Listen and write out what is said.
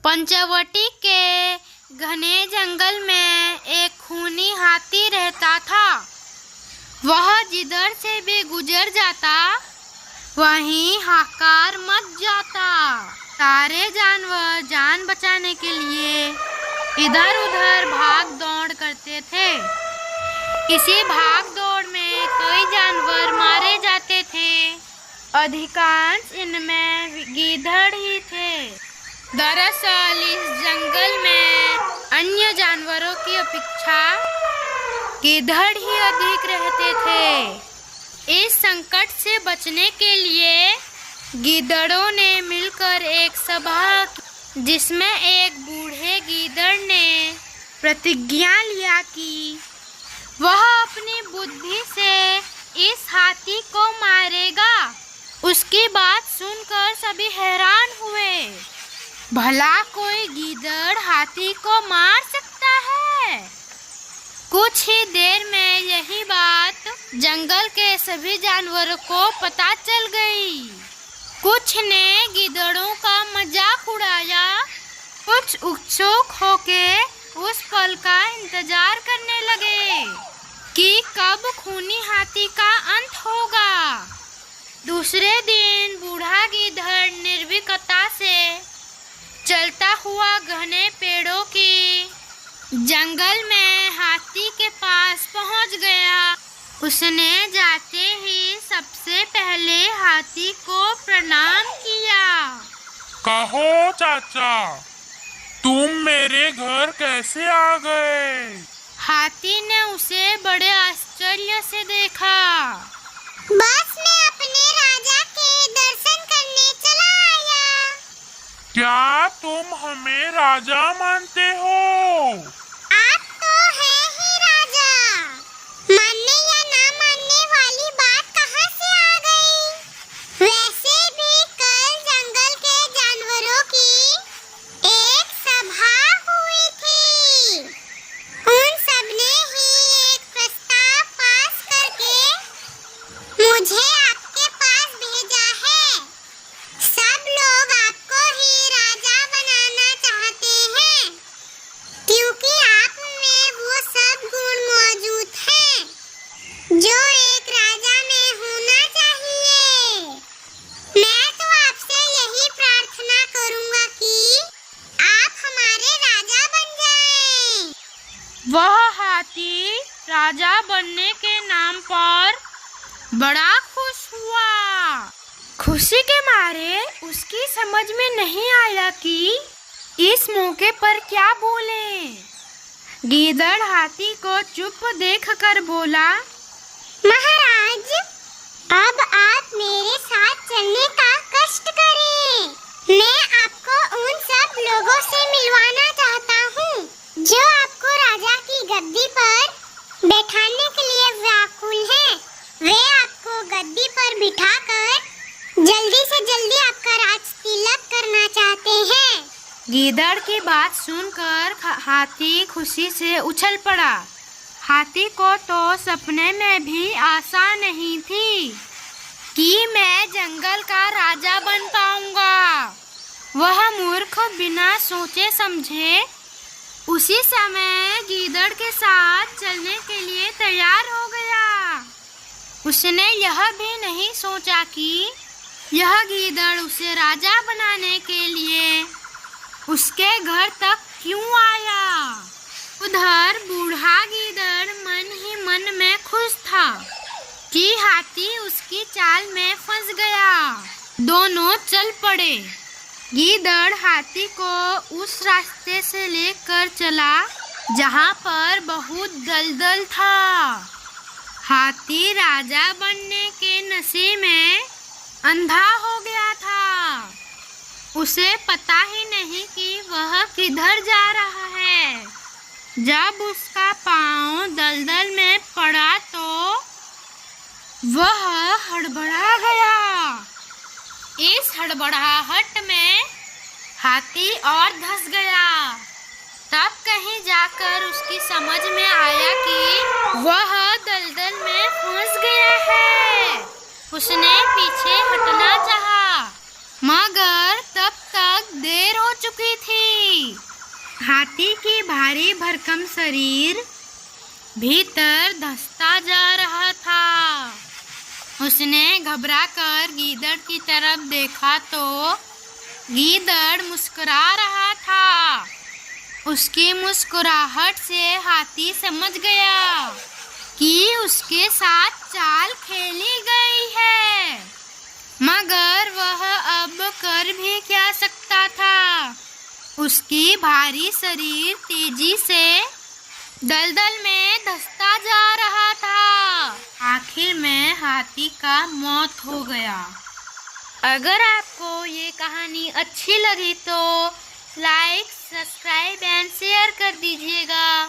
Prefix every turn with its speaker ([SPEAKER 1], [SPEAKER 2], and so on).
[SPEAKER 1] पंचवटी के घने जंगल में एक खूनी हाथी रहता था। वह जिधर से भी गुजर जाता वहीं हाहाकार मच जाता। सारे जानवर जान बचाने के लिए इधर उधर भाग दौड़ करते थे। इसी भाग दौड़ में कई जानवर मारे जाते थे। अधिकांश इनमें गीदड़ ही थे। दरअसल इस जंगल में अन्य जानवरों की अपेक्षा गीदड़ ही अधिक रहते थे। इस संकट से बचने के लिए गीदड़ों ने मिलकर एक सभा की, जिसमें एक बूढ़े गीदड़ ने प्रतिज्ञा लिया कि वह अपनी बुद्धि से इस हाथी को मारेगा। उसकी बात सुनकर सभी हैरान हुए। भला कोई गीदड़ हाथी को मार सकता है? कुछ ही देर में यही बात जंगल के सभी जानवरों को पता चल गई। कुछ ने गीदड़ों का मजाक उड़ाया, कुछ उत्सुक होके उस पल का इंतजार करने लगे कि कब खूनी हाथी का अंत होगा। दूसरे दिन बूढ़ा गीदड़ निर्भीकता से चलता हुआ घने पेड़ों की जंगल में हाथी के पास पहुंच गया। उसने जाते ही सबसे पहले हाथी को प्रणाम किया।
[SPEAKER 2] कहो चाचा, तुम मेरे घर कैसे आ गए?
[SPEAKER 1] हाथी ने उसे बड़े आश्चर्य से देखा।
[SPEAKER 3] बस मैं अपने राजा के दर्शन करने चला आया।
[SPEAKER 2] क्या तुम हमें राजा मानते हो?
[SPEAKER 3] आप तो हैं ही राजा। मानने या ना मानने वाली बात कहाँ से आ गई? वैसे भी कल जंगल के जानवरों की एक सभा हुई थी। उन सबने ही एक प्रस्ताव पास करके मुझे आपके पास भेजा है। सब लोग आपको ही राजा बनाना चाहते हैं, क्योंकि आप में वो सब गुण मौजूद हैं जो एक राजा में होना चाहिए। मैं तो आपसे यही प्रार्थना करूंगा कि आप हमारे राजा बन जाएं।
[SPEAKER 1] वह हाथी राजा बनने के नाम पर बड़ा खुश हुआ। खुशी के मारे उसकी समझ में नहीं आया कि इस मौके पर क्या बोले। गीदड़ हाथी को चुप देखकर बोला,
[SPEAKER 3] महाराज, अब आप मेरे साथ चलने का कष्ट करें। मैं आपको उन सब लोगों से मिलवाना चाहता हूँ जो आपको राजा की गद्दी पर बैठाने के लिए व्याकुल हैं। वे आपको गद्दी पर बिठाकर जल्दी से जल्दी आपका राज तिलक करना चाहते हैं।
[SPEAKER 1] गीदड़ की बात सुनकर हाथी खुशी से उछल पड़ा। हाथी को तो सपने में भी आशा नहीं थी कि मैं जंगल का राजा बन पाऊंगा। वह मूर्ख बिना सोचे समझे उसी समय गीदड़ के साथ चलने के लिए तैयार हो गया। उसने यह भी नहीं सोचा कि यह गीदड़ उसे राजा बनाने के लिए उसके घर तक क्यों आया। उधर बूढ़ा गीदड़ मन ही मन में खुश था कि हाथी उसकी चाल में फंस गया। दोनों चल पड़े। गीदड़ हाथी को उस रास्ते से लेकर चला जहाँ पर बहुत दलदल था। हाथी राजा बनने के नशे में अंधा हो गया था। उसे पता ही नहीं कि वह किधर जा रहा है। जब उसका पाँव दलदल में पड़ा तो वह हड़बड़ा गया। इस हड़बड़ाहट में हाथी और धंस गया। तब कहीं जाकर उसकी समझ में आया कि वह दलदल में फंस गया है। उसने पीछे हटना चाहा, मगर तब तक देर हो चुकी थी। हाथी की भारी भरकम शरीर भीतर धंसता जा रहा था। उसने घबराकर गीदड़ की तरफ देखा तो गीदड़ मुस्कुरा रहा था। उसकी मुस्कुराहट से हाथी समझ गया कि उसके साथ चाल खेली गई है, मगर वह अब कर भी क्या सकता था। उसकी भारी शरीर तेजी से दलदल में धंसता जा रहा था। आखिर में हाथी का मौत हो गया। अगर आपको ये कहानी अच्छी लगी तो लाइक, सब्सक्राइब एंड शेयर कर दीजिएगा।